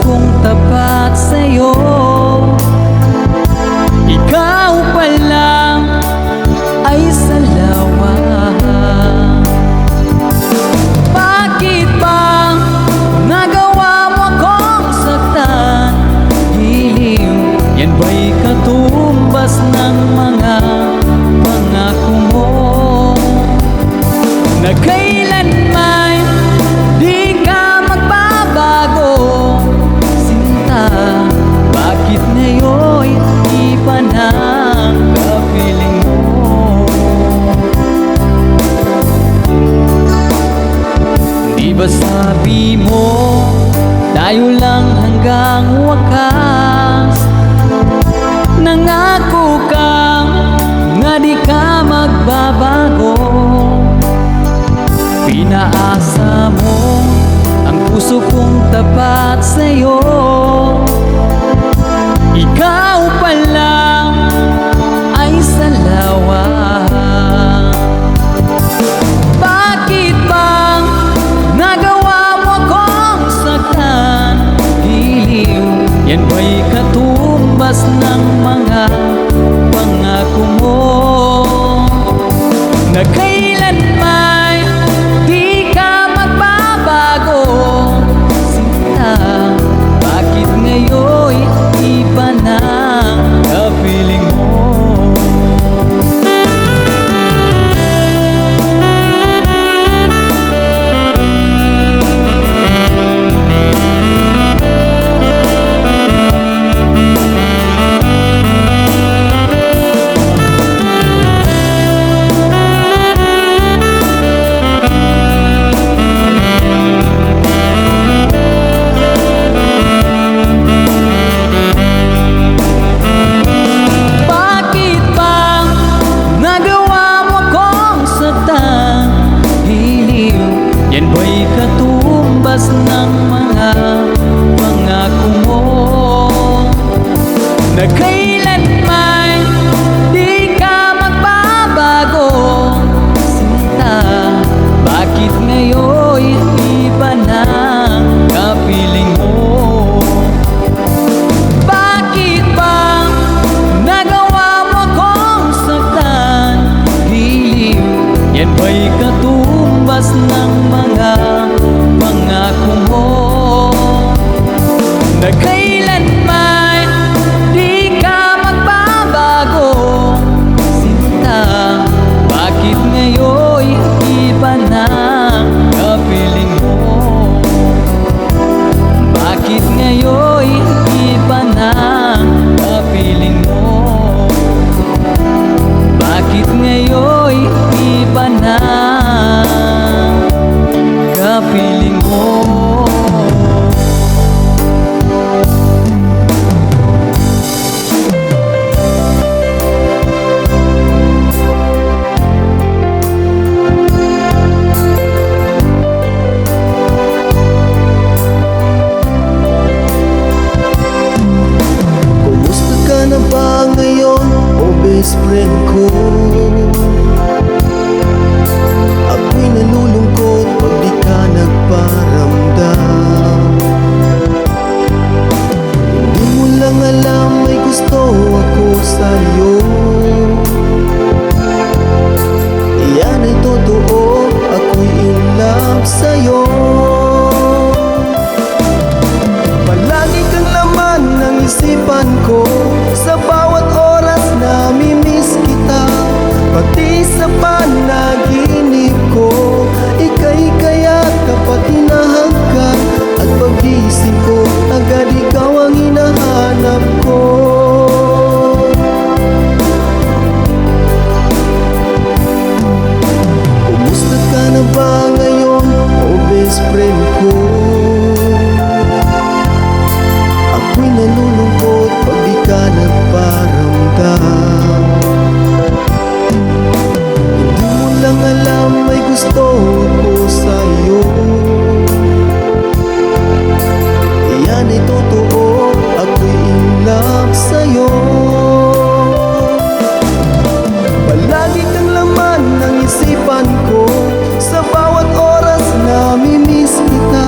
kong tapat sa'yo. Ikaw pa lang ay salawa. Bakit ba nagawa mo akong saktan? Hiliw, yan ba'y katumbas ng mga pangako mo na kailanman di ka magbabago? Sinta, bakit ngayon iba na kapiling mo? Di ba sabi mo tayo lang hanggang wakas? Nangako ka nga di ka magbabago. Pinaasa mo ang puso kong tapat sa'yo. Ikaw pa lang ay salawa. Bakit ba nagawa mo akong saktan? Hiliw, yan ba'y katumbas ng mga pangako mo na kailanman di ka magbabago? Sinta, bakit ngayon iba na kapiling mo? Yan ba'y katumbas ng mga pangako mo na kailanman di ka magbabago? Sinta, bakit ngayon iba na kapiling mo? Bakit ba nagawa mo akong saktan? Hiliw, yan ba'y katumbas ng mga pangako mo na kailanman di ka magbabago? Sinta, bakit ngayon iba na kapiling mo? Bakit ngayon iba na kapiling mo? Bakit ngayon iba na kapiling mo? Kumusta ka na ba ngayon, o best friend ko? Ako'y nalulungkot pag di ka nagparamdam. Hindi mo lang alam may gusto ako sa'yo. Iyan ay totoo, ako'y in love sa'yo. Palagi kang laman ng isipan ko, sa bawat oras namimiss kita. Pati sa panaginip ko, ika'y kaya't kapat hinahangkan. At pagising ko, agad ikaw ang hinahanap ko. Kumusta ka na ba ngayon, o best friend ko? Ako'y nalulungkot pag di ka nagparamdam. Hindi mo lang alam may gusto ko sa'yo. Iyan ay totoo, ako'y in love sa'yo. Palagi kang laman ng isipan ko, sa bawat oras namimiss kita.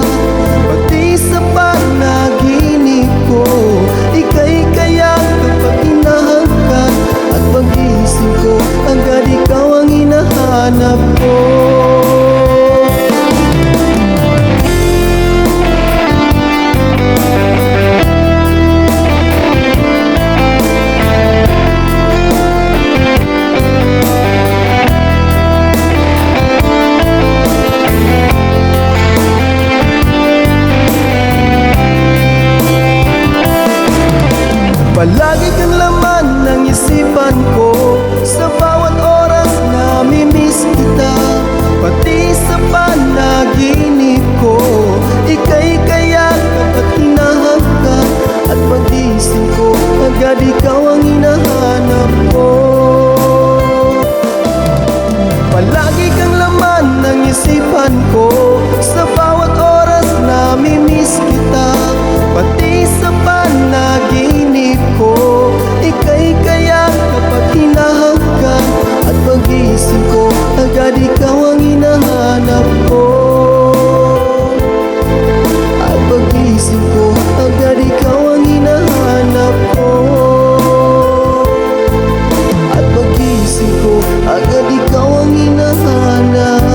isipan ko. Sa bawat oras namimiss kita, pati sa panaginip ko. Ika'y kaya kapag hinahanggan, at pag-iisip ko, agad ikaw ang hinahanap ko. At pag-iisip ko, agad ikaw ang hinahanap ko. At pag-iisip ko, agad ikaw ang hinahanap.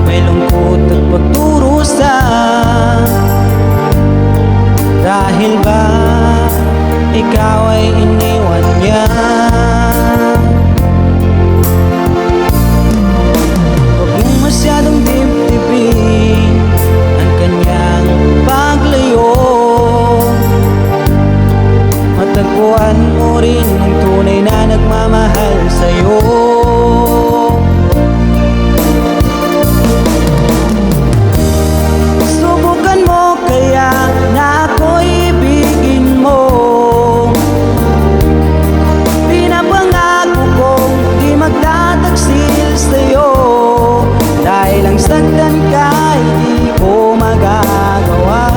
May lungkot at pagdurusa. Dahil ba ikaw ay iniwan niya? Huwag mong masyadong dibdibin ang kanyang paglayo. Matagpuan mo rin ang tunay na nagmamahal sa'yo. Saktan ka, hindi ko magagawa.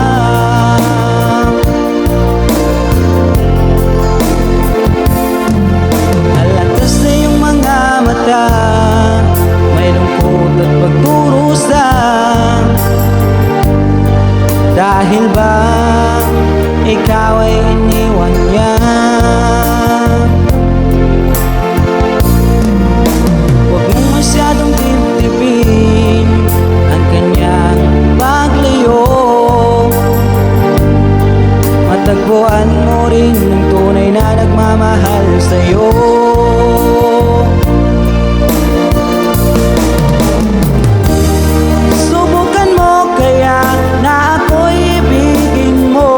Alatas na yung mga mata, may lungkot at pagdurusa. Dahil ba ikaw ay iniwan niya? Huwag mong masyadong dibdibin ang kanyang paglayo. Matagpuan mo rin ang tunay na nagmamahal sa'yo. Subukan mo kaya na ako'y ibigin mo.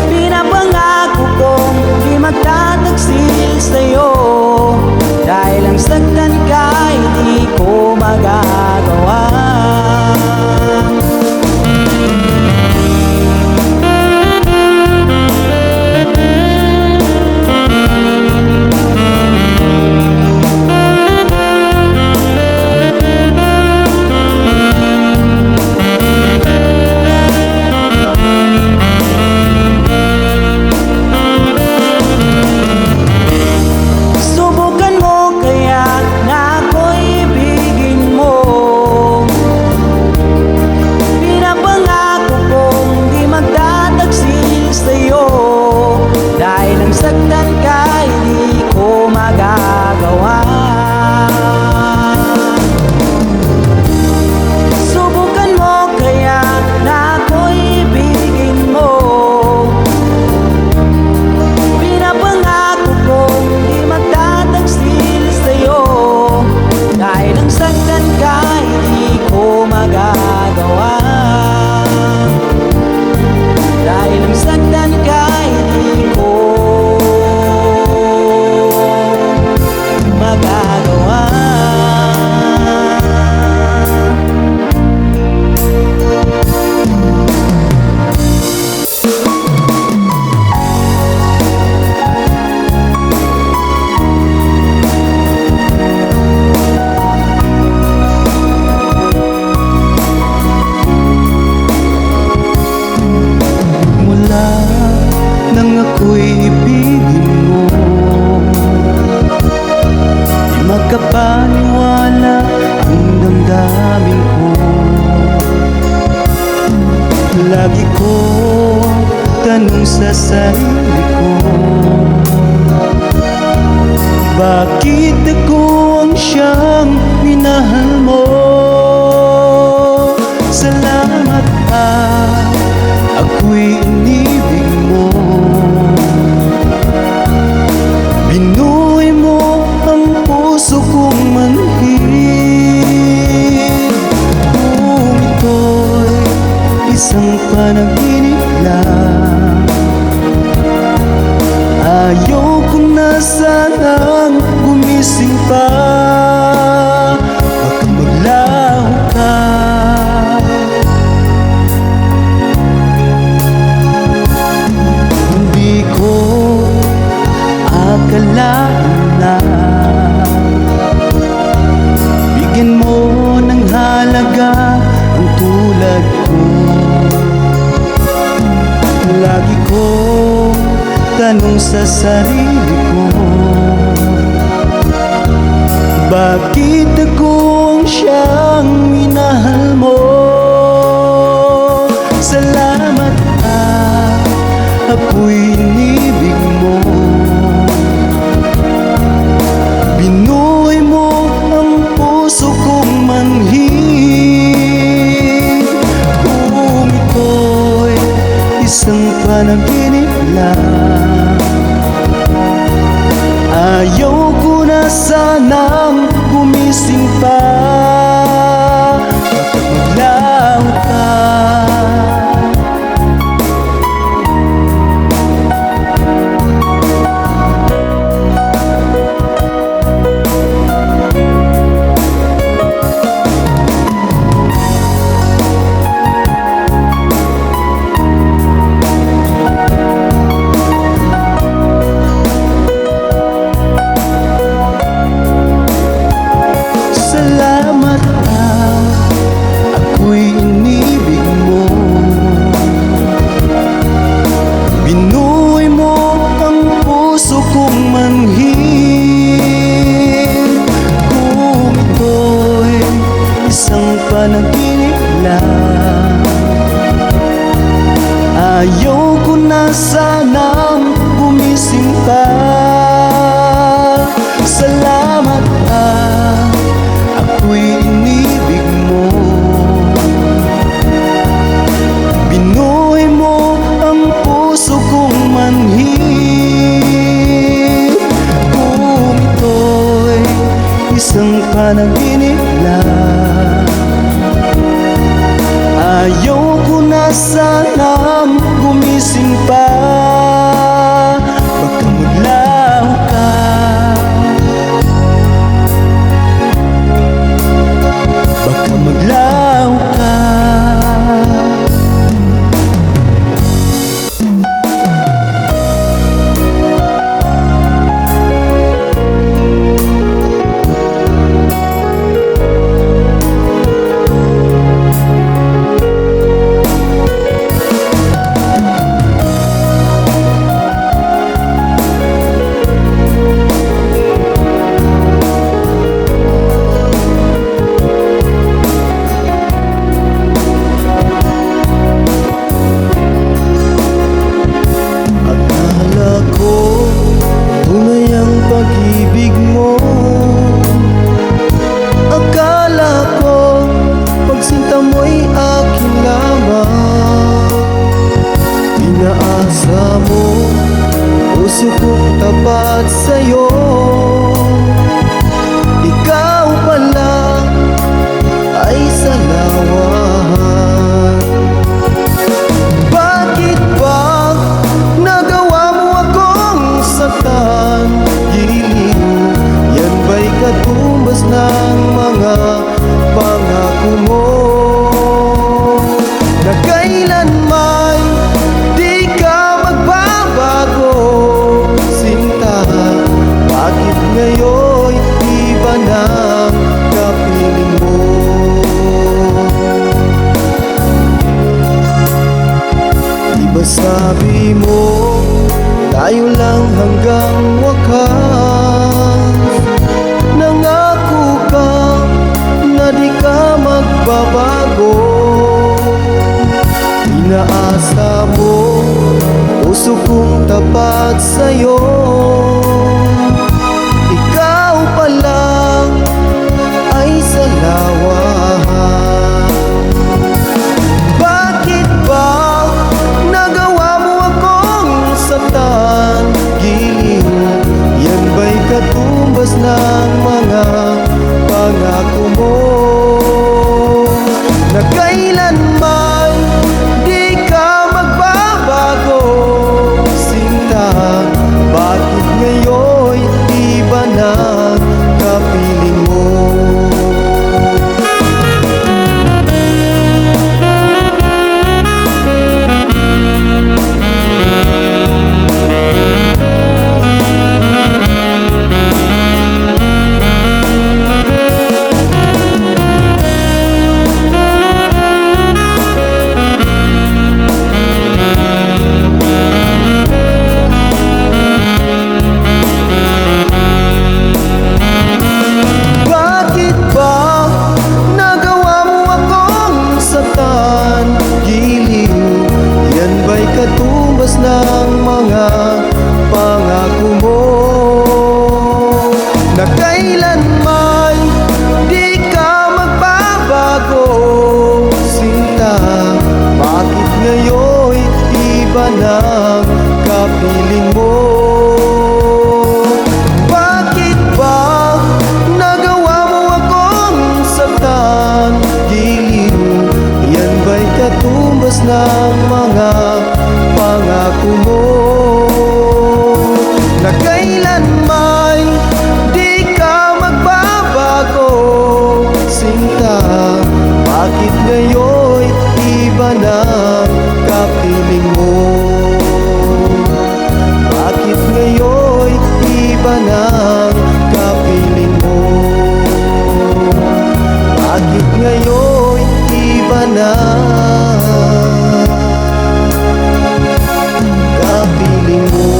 Pinapangako kong di magtataksil sa'yo. Dahil ang saktan ka, hindi ko magagawa. Saktan ka, hindi ko magagawa. Subukan mo kaya na ako'y ibigin mo. Pinapangako kong di magtataksil sa'yo. Dahil ang saktan ka, hindi ko magagawa. Dahil ang saktan ka, hindi ko magagawa. Mula nang ako'y ibigin mo, di magkapaniwala ang damdamin ko. Lagi ko tanong sa sarili ko, bakit ako ang siyang minahal mo? Salamat at ako'y inibig mo. Binuhay mo ang puso kong manhid. Kung ito'y isang isang panaginip lang. Ayoko na sanang gumising pa, baka maglaho ka. Hindi ko akalain na bigyan mo ng halaga ang tulad ko. Lagi ko tanong sa sarili ko, bakit ako ang siyang minahal mo? Salamat ako'y inibig mo. Binuhay mo ang puso kong manhid. Kung ito'y isang panaginip lang, ayaw ko na sanang gumising pa, baka maglaho ka. Salamat ako'y inibig mo. Binuhay mo ang puso kong manhid. Kung ito'y isang panaginip lang, ayaw ko na sanang gumising pa. Salamat ako'y inibig mo. Binuhay mo ang puso kong manhid. Kung ito'y isang panaginip lang, ayaw ko na sanang gumising pa, baka maglaho ka. Baka maglaho ka. Akala ko tunay ang pag-ibig mo. Akala ko pagsinta mo'y akin lamang. Inaasa mo puso ko'y tapat sa'yo. Ikaw pala ay salawan. Bakit ba nagawa mo akong saktan? Giliw, yan ba'y katumbas ng mga pangako mo? Na kailanman di ka magbabago, sinta. Bakit ngayon iba na kapiling mo? Diba sabi mo tayo lang hanggang wakas? Nangako ka na di ka magbabago. Inaasa mo puso kong tapat sa'yo. Ikaw pala ay salawan. Bakit ba nagawa mo akong saktan? Giliw, yan ba'y katumbas ng mga pangako mo? Na kailanman di ng kapiling mo? Bakit ba nagawa mo akong saktan? Giliw, yan ba'y katumbas ng mga pangako mo? Na kailanmay di ka magbabago, sinta. Bakit ngayon'y iba ng kapiling mo? Bakit ngayon'y iba ng kapiling mo? Bakit ngayon'y iba ng kapiling mo?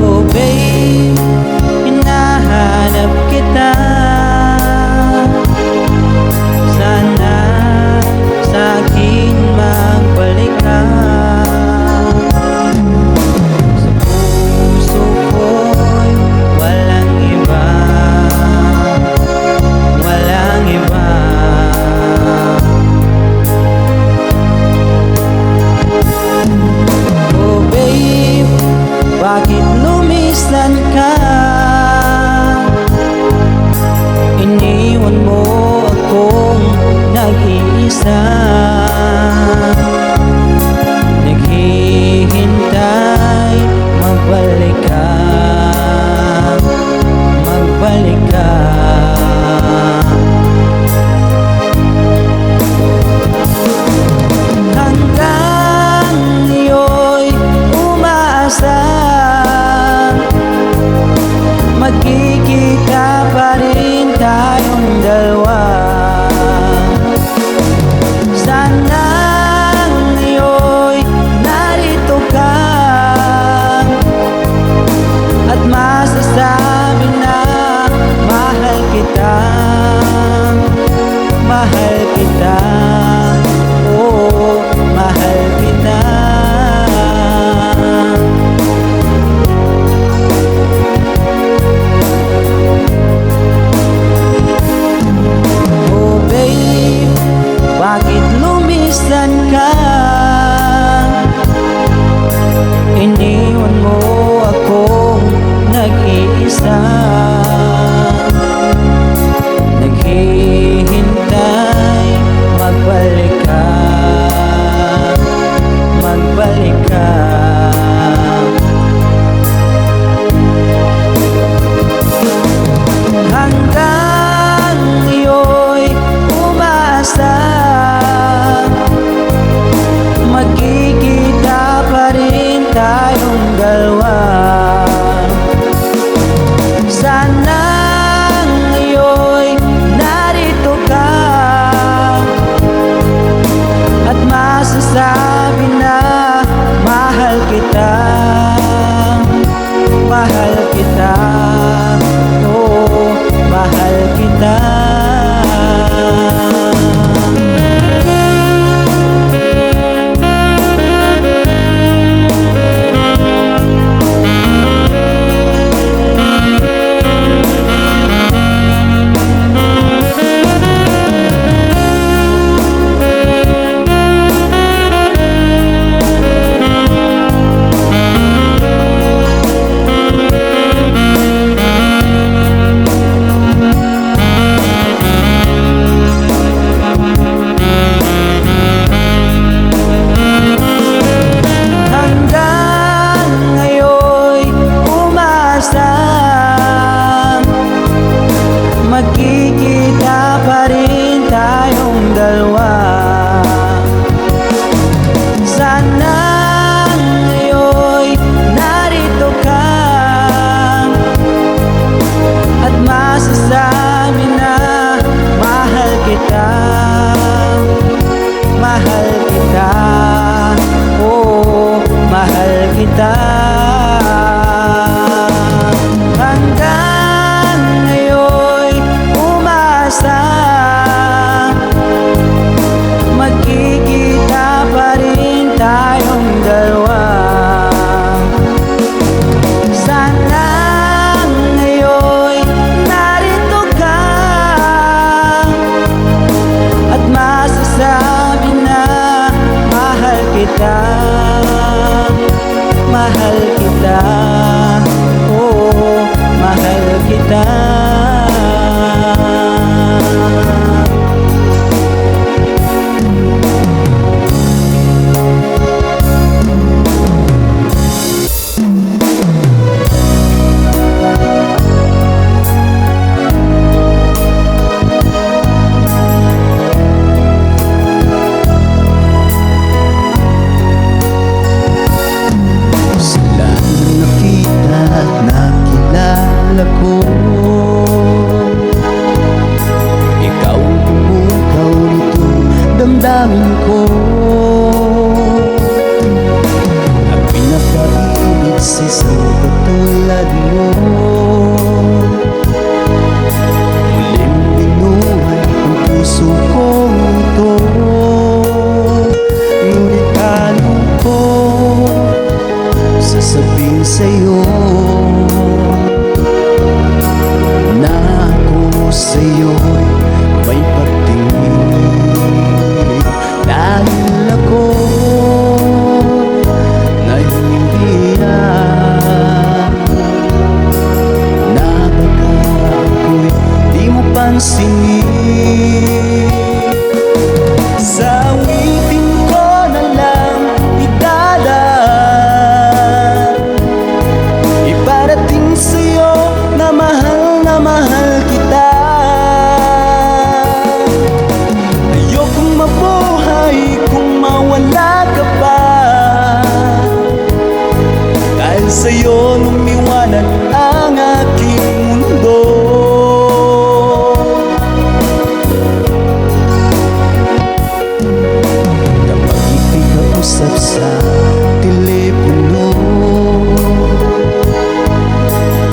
Oh babe, hinahanap kita. Sana sa'kin magbalik ka. Sa puso ko'y walang iba, walang iba. Oh babe, bakit lumisan ka? Iniwan mo akong nag-iisa, naghihintay, magbalik ka, magbalik ka. Hanggang ngayo'y umaasa, magkikita pa rin tayong dalawa. Sana ngayon'y narito ka at masasabi na mahal kita, mahal kita, oh, mahal kita. Oh babe, bakit lumisan ka? Iniwan mo akong nag-iisa, naghihintay, magbalik ka, magbalik ka. Hanggang ngayo'y umaasa, magkikita pa rin tayong dalawa. Sana ngayon'y narito ka at masasabi na mahal kita, mahal kita, oh, mahal kita. Magkikita pa rin tayong dalawa. Sana ngayon'y narito ka at masasabi na mahal kita, mahal kita, oh, mahal kita. Hanggang ngayon'y umaasa, kita, mahal kita, oh, mahal kita. Nakilala ko, ikaw ang pumukaw nitong damdamin ko, at pinapainig sa isang katulad mo. Muling binuhay ang puso kong ito, ngunit paano ko sasabihin sa'yo na ako sa'yo'y may pagtingin, dahil ako nahihiyan na baka ako'y di mo pansinin. Sa awitin ko na lang idadaan, iparating sa'yo na mahal kita. Ayokong mabuhay kung mawala ka pa, dahil sa'yo lumiwanag ang aking mundo. Kapag ikikausap sa telepono,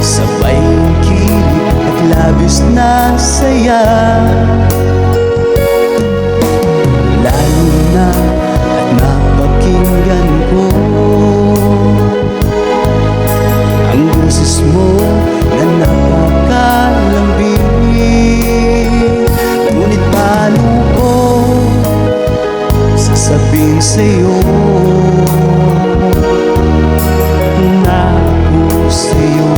sabay ang kilig at labis na saya, lalo na at napakinggan ko ang boses mo na napakalambing. Ngunit paano ko sasabihin sa'yo na ako sa'yo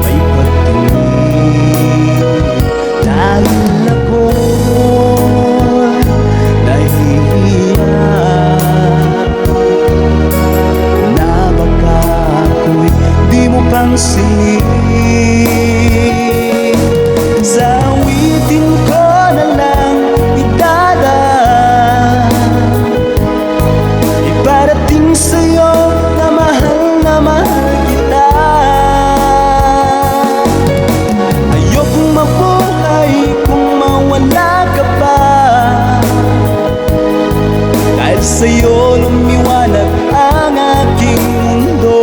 may pagtingin, dahil ako nahihiyan na baka ako'y di mo pansinin. Sa awitin ko na lang idadaan, iparating sa'yo na mahal kita. Ayokong mabuhay kung mawala ka pa, dahil sa'yo lumiwanag ang aking mundo.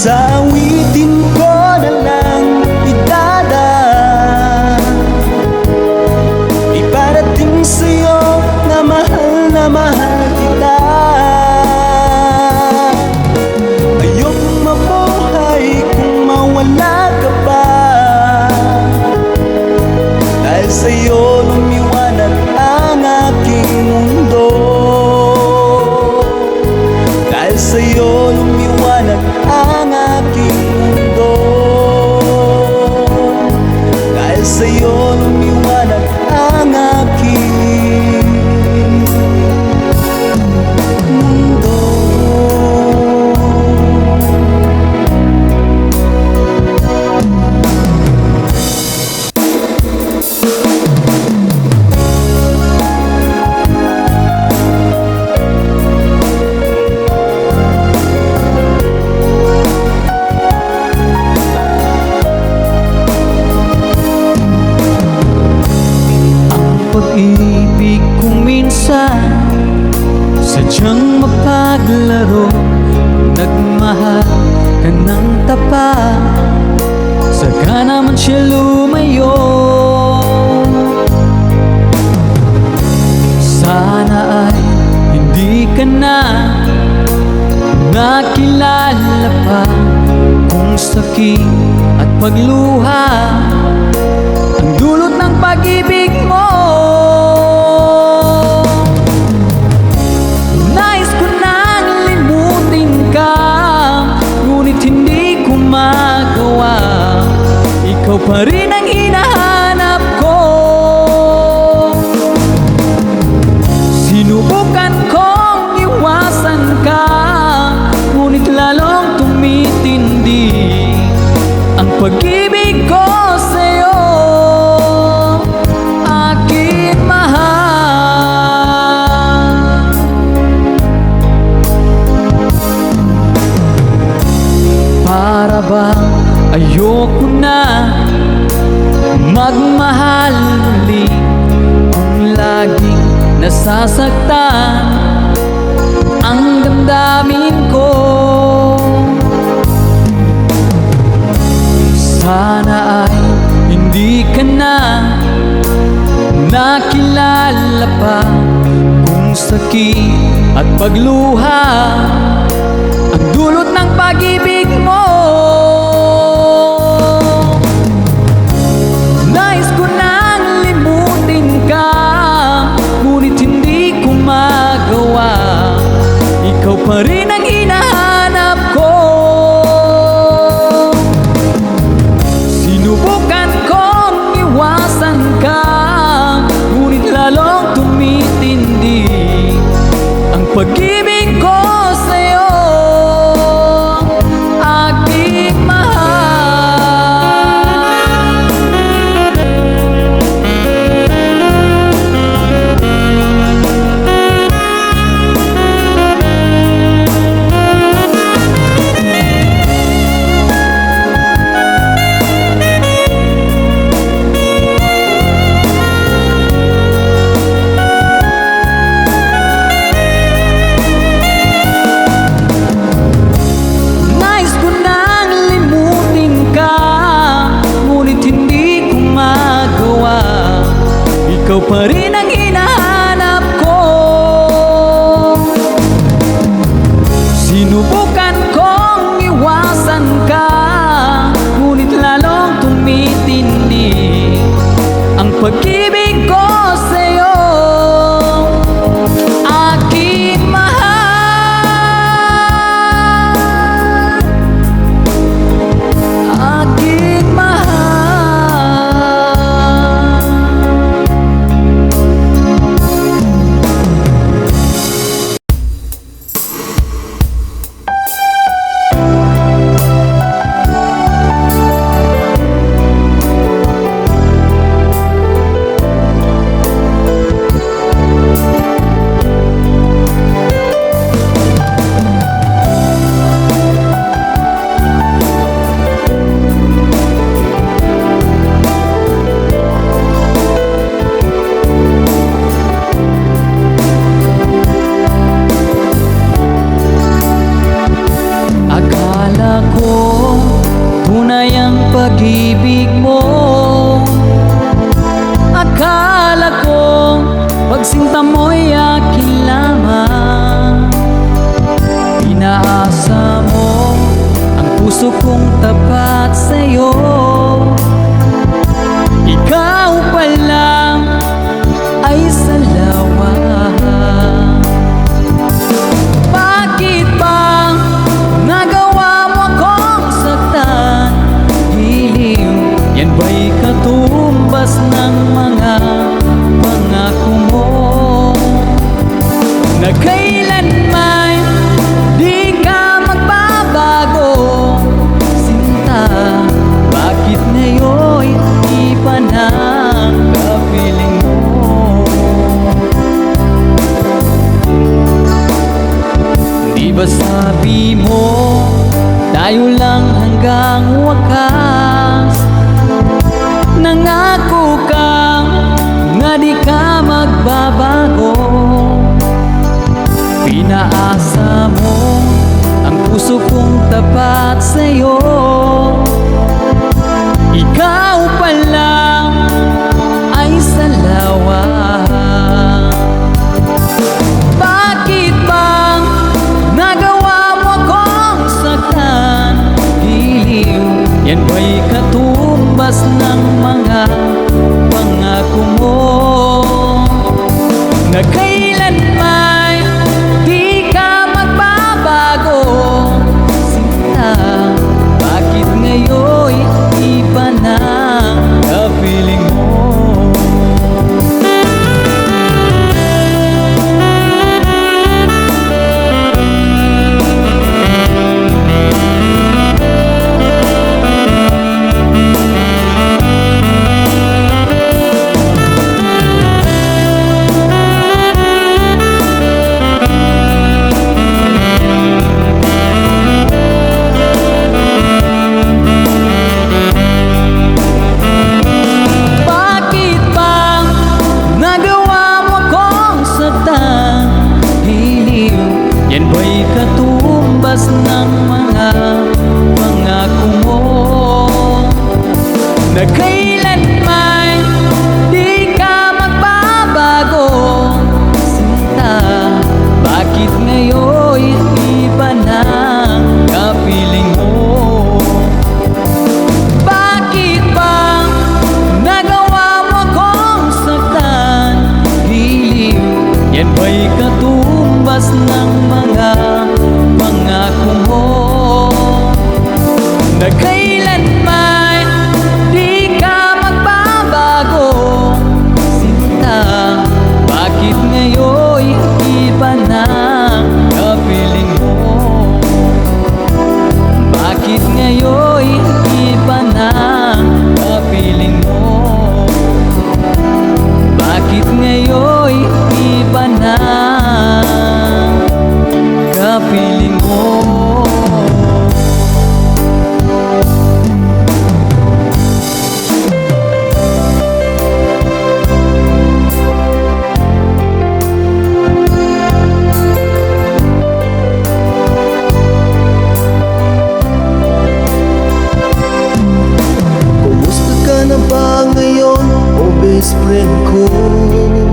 Sa awitin ko na lang idadaan, iparating sa'yo na mahal kita. Ayokong mabuhay kung mawala ka pa, dahil sa'yo lumiwanag ang aking mundo. Dahil sa'yo lumiwanag ang aking mundo, dahil sa'yo lumiwanag ang aking mundo. pa, saka naman siya lumayo. Sana ay hindi ka na nakilala pa, kung sakit at pagluha ang dulot ng pag-ibig mo. Nais ko nang limutin ka, ngunit hindi ko magawa. Ikaw pa rin ang hinahanap ko. Sinubukan kong iwasan ka, ngunit lalong tumitindi ang pag-ibig ko sa'yo, aking mahal. Para bang ayoko na magmahal muli, kung laging nasasaktan ang damdamin ko. Sana ay hindi ka na nakilala pa, kung sakit at pagluha ang dulot ng pag-ibig mo. Nais ko nang limutin ka, ngunit hindi ko magawa. Ikaw pa rin ang hinahanap ko. Sinubukan kong iwasan ka, ngunit lalong tumitindi ang pag-ibig ko sa'yo, aking ikaw pa rin ang hinahanap ko. Sinubukan kong iwasan ka, ngunit lalong tumitindi ang pag-ibig ko sa'yo, aking mahal, aking mahal. Tunay ang pag-ibig mo. Akala ko pagsinta mo'y akin lamang. Inaasa mo ang puso kong tapat sa'yo. Ikaw pa lang ay salawa. Bakit ba nagawa mo akong saktan? Hiliw, yan ba'y katumbas ng mga pangako mo, na kailanman di ka magbabago? Sinta, bakit ngayon'y iba na kapiling mo? Di ba sabi mo tayo lang hanggang wakas? Nangako kang nga di ka magbabago. Pinaasa mo ang puso kong tapat sa'yo. sa'yo.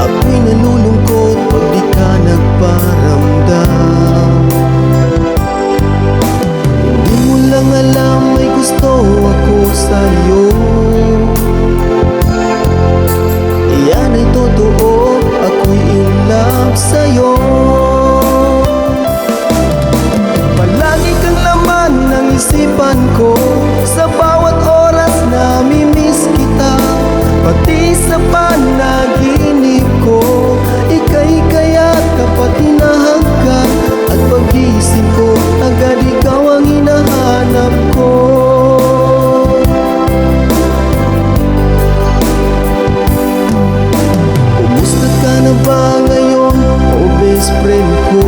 Ako'y nalulungkot pag di ka nagparamdam. Hindi mo lang alam may gusto ako sa'yo. Iyan ay totoo, ako'y in love sa'yo. Palagi kang laman ng isipan ko, sa bawat oras namimiss kita. Pati sa panaginip ko, ika'y kaya't kapat hinahanggan. At pag-isip ko, agad ikaw ang hinahanap ko. Kumusta ka na ba ngayon, o best friend ko?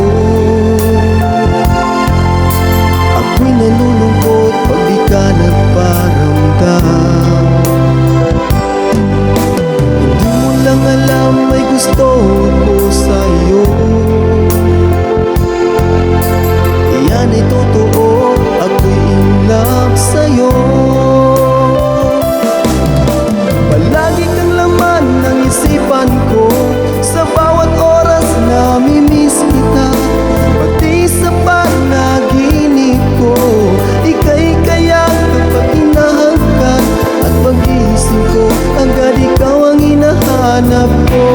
Ako'y nalulungkot pag di ka nagparamdam. Hindi mo lang alam may gusto ako sa'yo. Iyan ay totoo, ako'y in love sa'yo. Palagi kang laman ng isipan ko, sa bawat oras namimiss kita. Pati sa panaginip ko, ika'y kaya't kapag hinahanggan. At pag-iisip ko, agad ikaw ang hinahanap ko.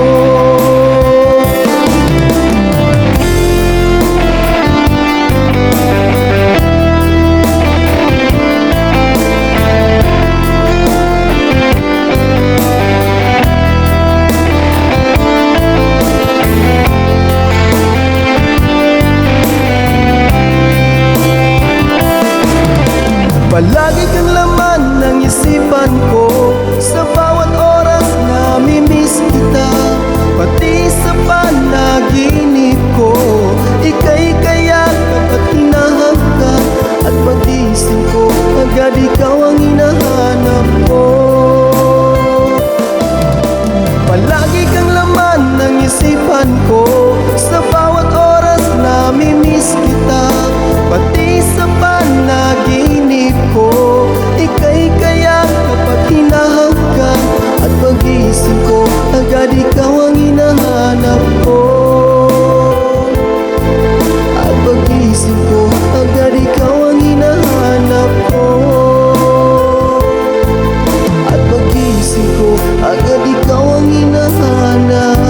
Palagi kang laman ng isipan ko, sa bawat oras namimiss kita. Pati sa panaginip ko, ika'y kaya't kapat hinahanggan. At pag-isip ko, agad ikaw ang hinahanap ko. Palagi kang laman ng isipan ko, sa bawat oras namimiss kita. Pati sa panaginip ko, ika'y kaya't kapat hinahanggan. At pag-isip ko, agad ikaw ang hinahanap ko. At pag-isip ko, agad ikaw ang hinahanap ko. At pag-isip ko, agad ikaw ang hinahanap.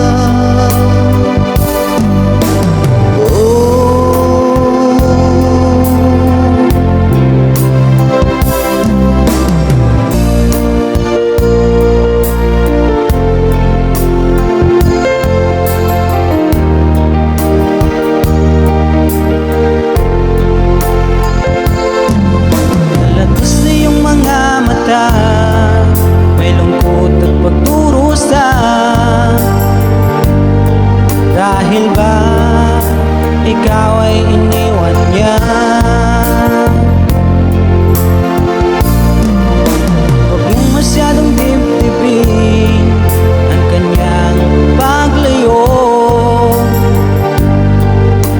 May lungkot at pagdurusa. Dahil ba ikaw ay iniwan niya? Huwag mong masyadong dibdibin ang kanyang paglayo.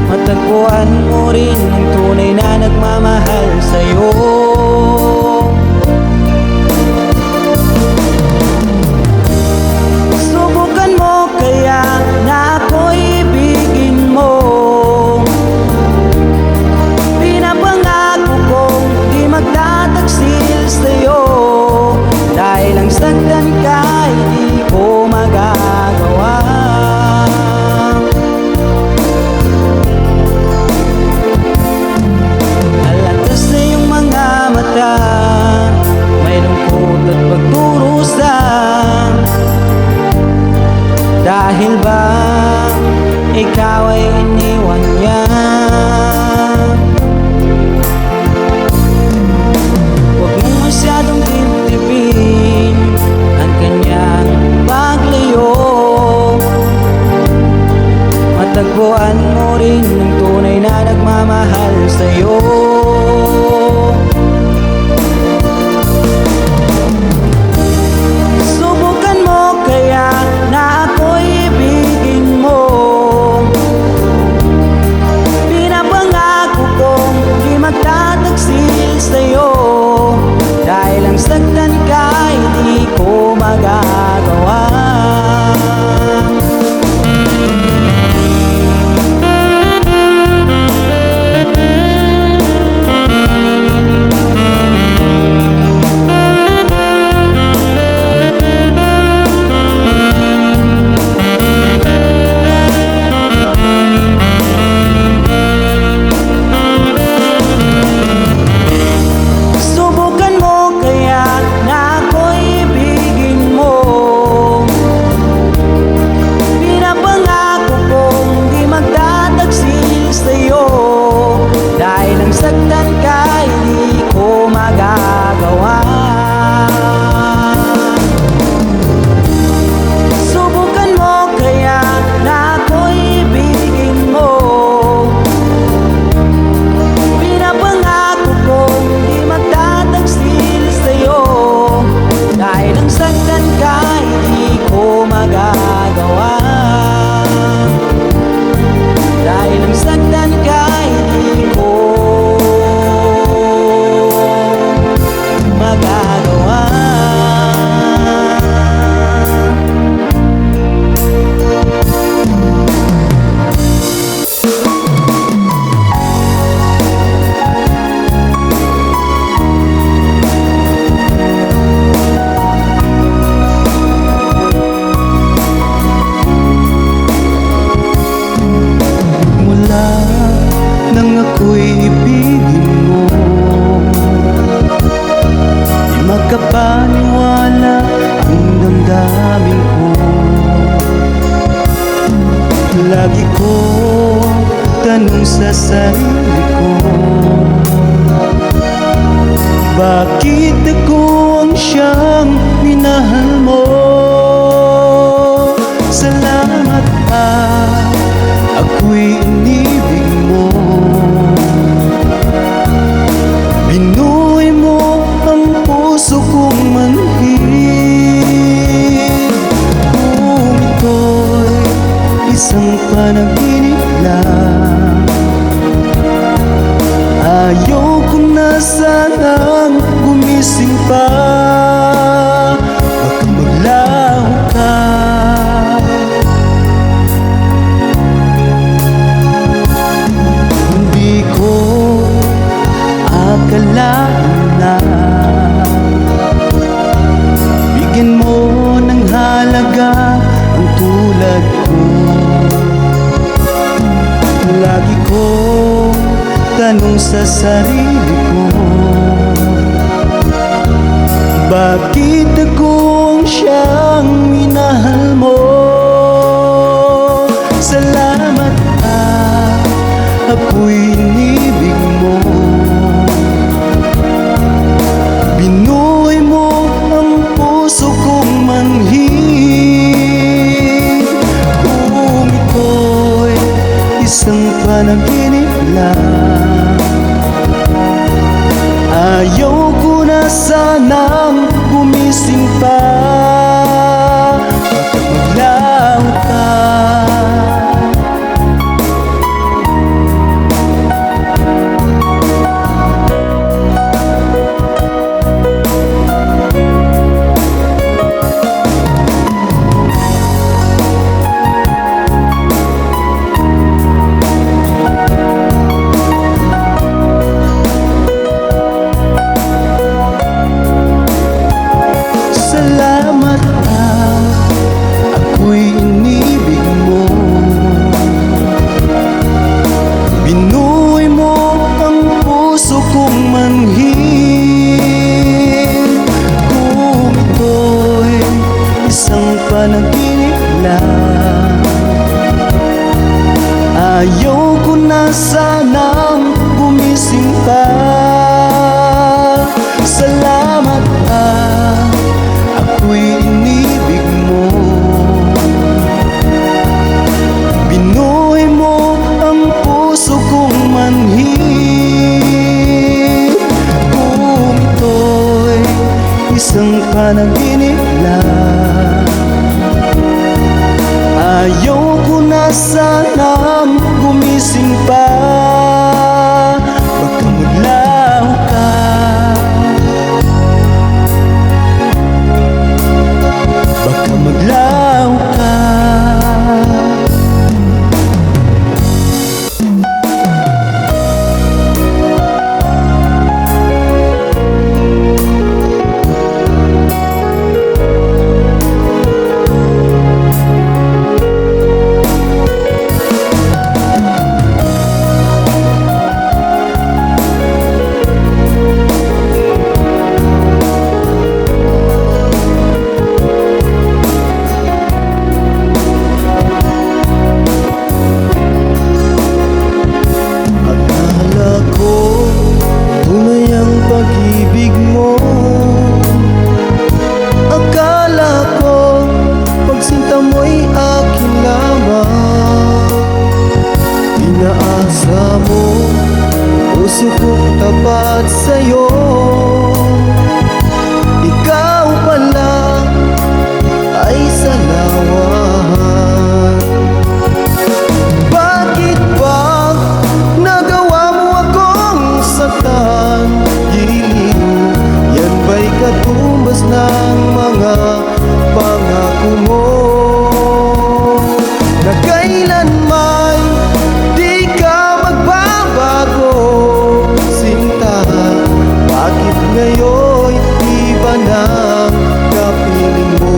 Matagpuan mo rin ang tunay na nagmamahal sa'yo. Sagdan ka, hindi ko magagawa. Alatas na yung mga mata, may lungkot at pagdurusa. Dahil ba ikaw ay iniwan niya? Huwag mong masyadong titipin ang kanyang paglayo. Matagpuan mo rin ang tunay na nagmamahal sa'yo. Subukan mo kaya na ako'y ibigin mo. tanong sa sarili ko, bakit ako ang siyang minahal mo? Salamat at ako'y inibig mo. Binuhay mo ang puso kong manhid. Kung ito'y isang panaginip lang, ayaw ko na sanang gumising pa. Baka maglaho ka. Hindi ko akalain na bigyan mo ng halaga ang tulad ko. Lagi ko tanong sa sarili ko, bakit ako ang siyang minahal mo? Salamat at ako'y inibig mo. Binuhay mo ang puso kong manhid. Kung ito'y isang panaginip lang, ayaw ko na sanang gumising pa. Baka maglaho ka. Salamat at ako'y inibig mo. Binuhay mo ang puso kong manhid. Kung ito'y isang panaginip lang, ayaw ko na sanang gumising pa. Salamat at ako'y inibig mo. Binuhay mo ang puso kong manhid. Kung ito'y isang panaginip lang, ayaw ko na sanang gumising pa. Baka maglaho ka. Baka maglaho ka. Akala ko tunay ang pag-ibig mo. Akala ko pagsinta mo'y akin lamang. Inaasa mo puso ko'y tapat sa'yo. Ikaw pala ay salawan. Bakit ba nagawa mo akong saktan? Giliw, yan ba'y katumbas ng mga pangako mo? Na kailanman di ka magbabago, sinta. Bakit ngayon iba na kapiling mo?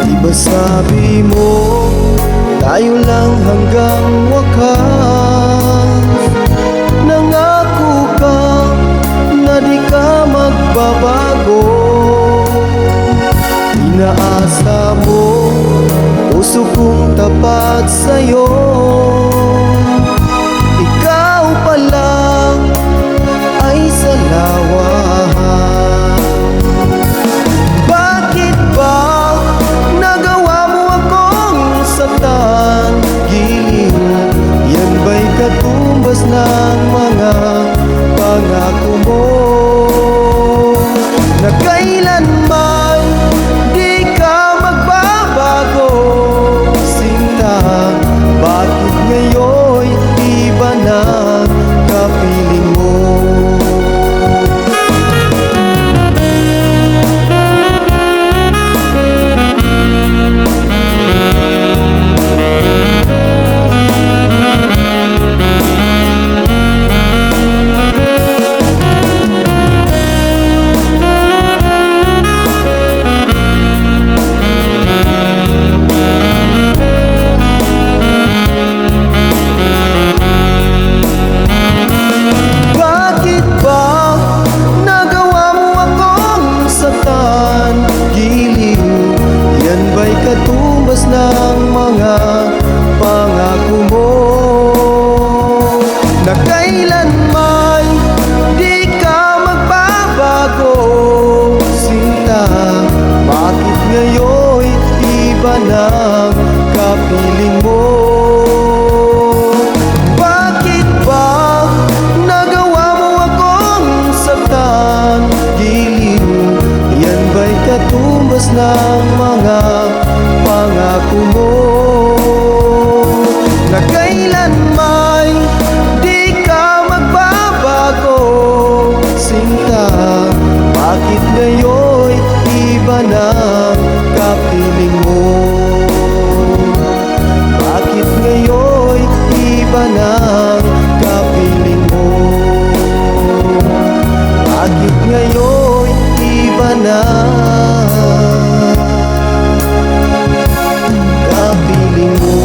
Diba sabi mo tayo lang hanggang wakas? Nangako ka na di ka magbabago. puso kong tapat sa'yo. Ikaw pa lang ay salawahan. Bakit ba nagawa mo akong saktan? Giling, yan ba'y katumbas ng mga pangako mo? Na kailanman di ka magbabago, sinta. Bakit ngayon'y iba na kapiling mo? Katumbas ng mga pangako mo, na kailanman di ka magbabago, sinta. Bakit ngayon'y iba ng kapiling mo? Bakit ba nagawa mo akong saktan? Giling, yan ba'y katumbas ng mga pangako mo? Na kailanman di ka magbabago, sinta. Bakit ngayon'y iba ng kapiling mo? Bakit ngayon'y iba ng kapiling mo? Bakit ngayon'y iba na kapiling mo?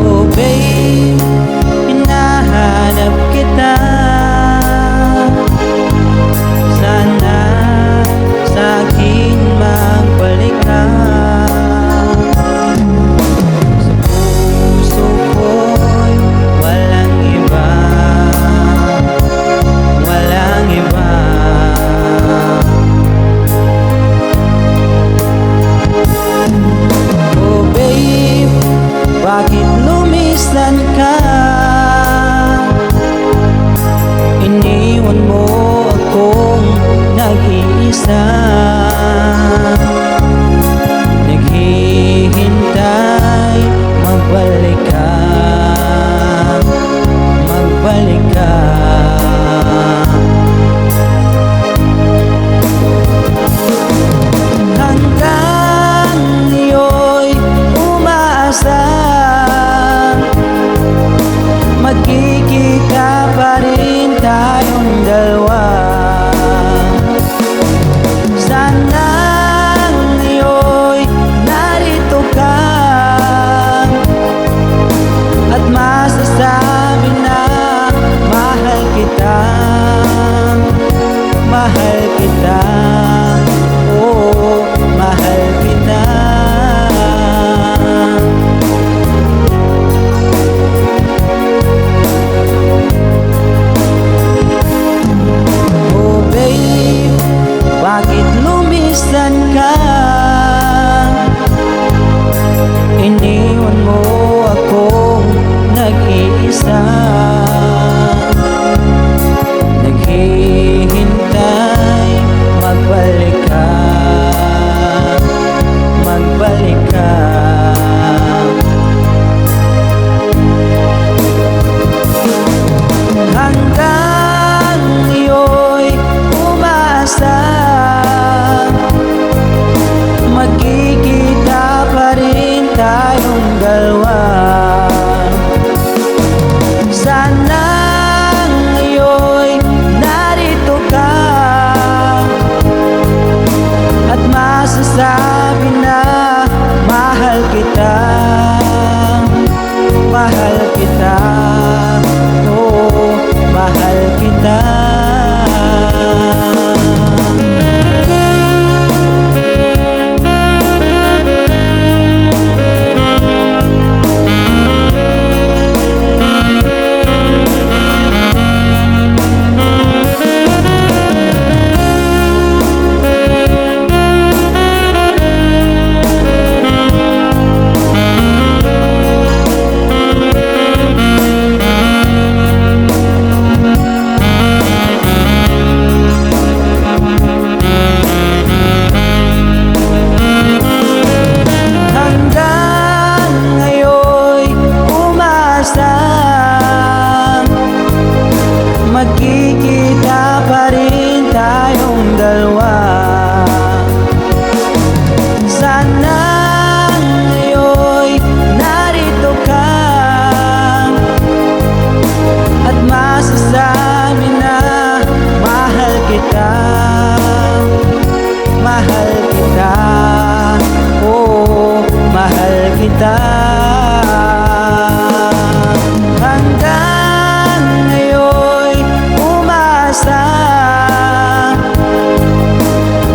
Oh babe, hinahanap kita. Sana sa'kin magbalik ka. Sa puso ko'y walang iba, walang iba. Oh babe, bakit lumisan ka? Iniwan mo akong nag-iisa, naghihintay, magbalik ka, magbalik ka. Hanggang ngayo'y umaasa, magkikita pa rin tayong dalawa. mahal kita. Oh, mahal kita. Magkikita pa rin tayong dalawa. Sana ngayon'y narito ka at masasabi na mahal kita. Mahal kita. Oh, mahal kita.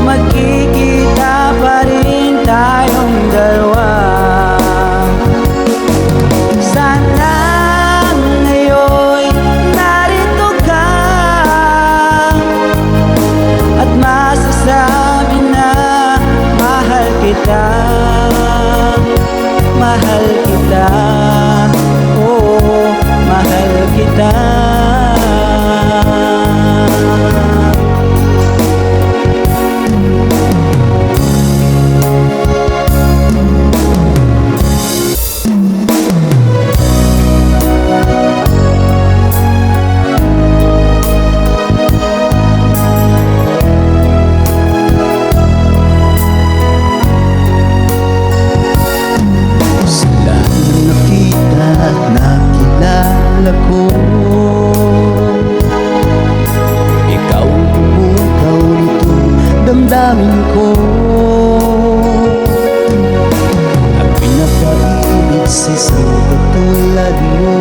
Magkikita pa rin tayong dalawa. Sana ngayon'y narito ka at masasabi na mahal kita. Mahal kita. Oh, mahal kita. Nakilala ko, ikaw ang bumukaw nitong damdamin ko. Ang pinapainig sa isang katulad mo,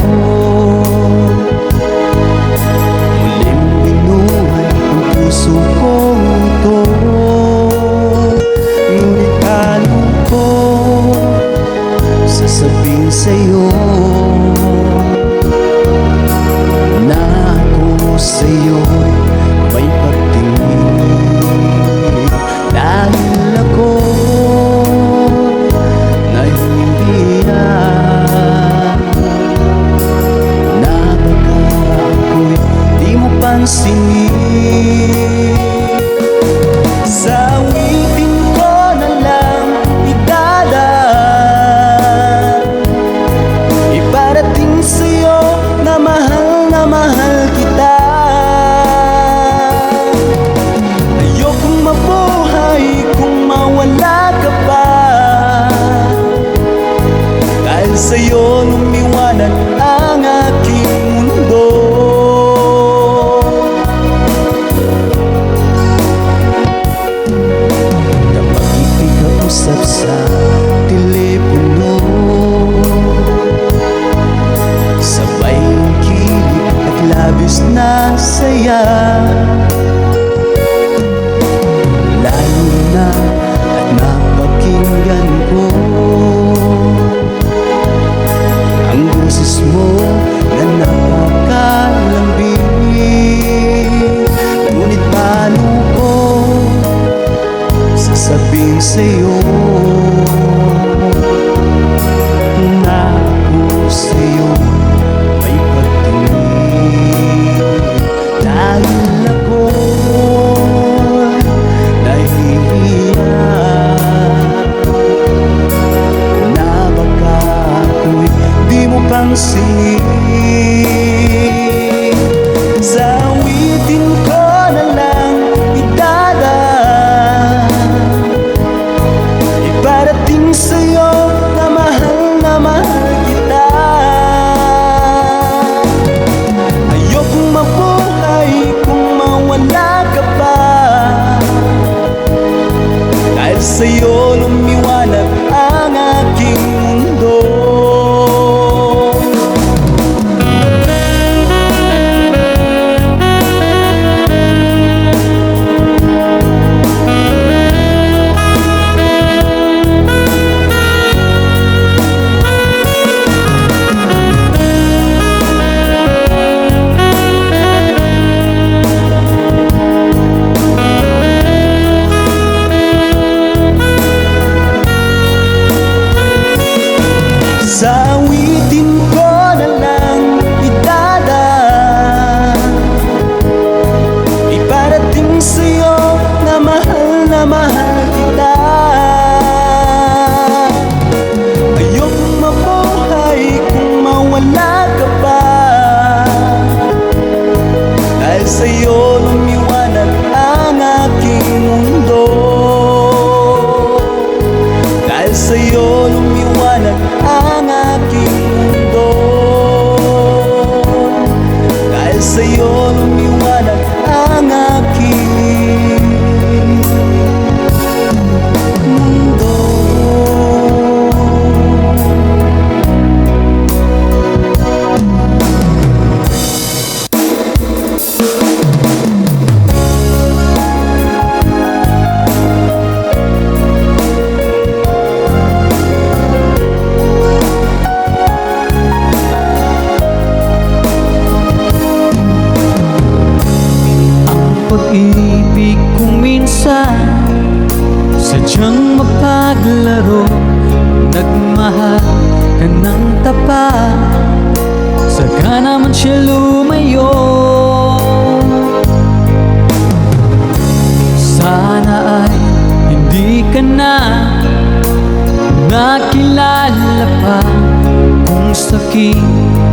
muling binuhay ang puso kong ito. Ngunit paano ko sasabihin sa'yo na ako sa'yo may pagtingin, dahil ako nahihiyan na baka ako'y di mo pansinin. Sa awitin ko na lang idadaan, iparating sa'yo na mahal kita. Ayokong mabuhay kung mawala ka pa, dahil sa'yo lumiwanag ang aking mundo. Kapag ikikausap sa telepono, sabay ang kilig at labis na saya. Lalo na at napakinggan ko ang boses mo na napakalambing. Ngunit paano ko sasabihin sa'yo na ako sa'yo may pagtingin, dahil ako nahihiyan na baka ako'y di mo pansinin. Sa awitin ko na lang idadaan, iparating sa'yo na mahal kita. Ayokong mabuhay kung mawala ka pa, dahil sa'yo lumiwanag ang aking mundo. na naman siya lumayo. Sana ay hindi ka na nakilala pa, kung sakit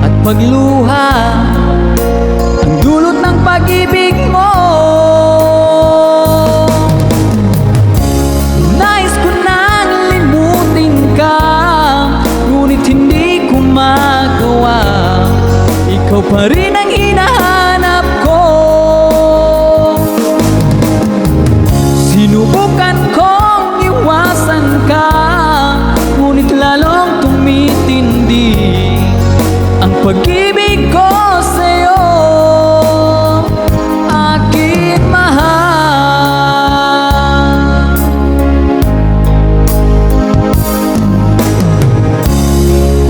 at pagluha ang dulot ng pag-ibig mo. Nais ko nang limutin ka, ngunit hindi ko magawa. Ikaw pa rin ang hinahanap ko. Sinubukan kong iwasan ka, ngunit lalong tumitindi ang pag-ibig ko sa'yo, aking mahal.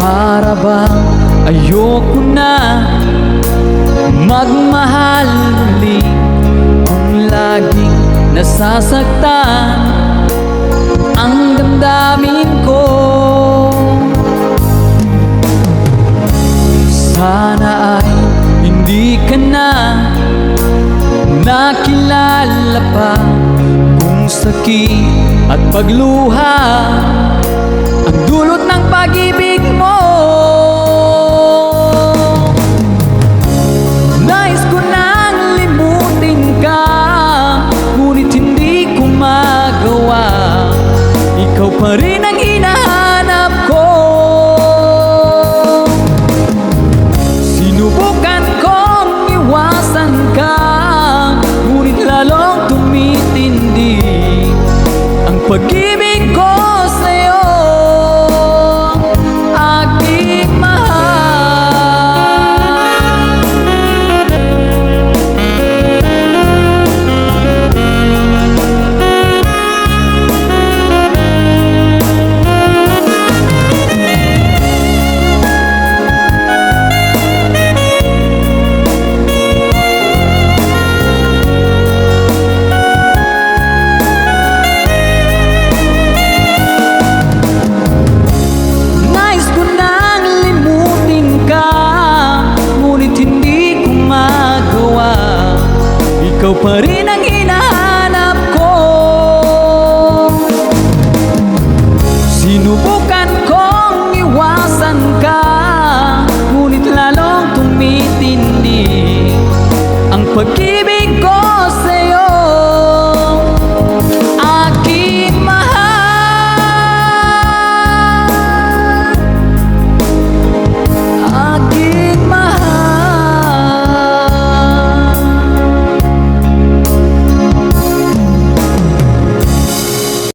Para bang ayoko na magmahal muli, kung laging nasasaktan ang damdamin ko. Sana ay hindi ka na nakilala pa, kung sakit at pagluha ang dulot ng pag-ibig mo. Nais ko nang limutin ka, ngunit hindi ko magawa. Ikaw pa rin ang hinahanap ko. Sinubukan kong iwasan ka, ngunit lalong tumitindi ang pag-ibig ko sa'yo, aking mahal. Nais ko nang limutin ka, ngunit hindi ko magawa. Ikaw pa rin ang hinahanap ko. Sinubukan kong iwasan ka, ngunit lalong tumitindi ang pag-ibig ko